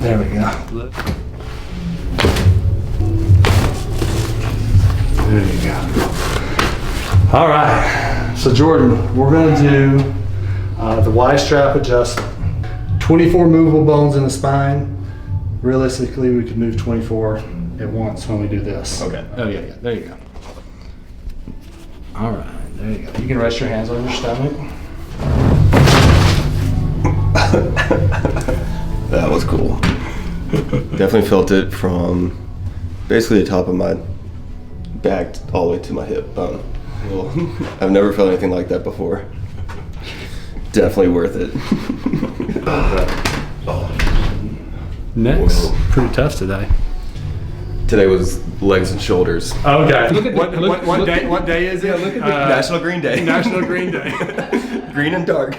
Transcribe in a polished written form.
There we go. There you go. All right. So Jordan, we're going to do the Y strap adjustment. 24 movable bones in the spine. Realistically, we could move 24 at once when we do this. Okay. Oh yeah, yeah. There you go. All right. There you go. You can rest your hands on your stomach. That was cool. Definitely felt it from basically the top of my back all the way to my hip bone. Well, I've never felt anything like that before. Definitely worth it. Next, Whoa. pretty tough today. Today was legs and shoulders. Okay. What day is it? National Green Day. National Green Day. Green and dark.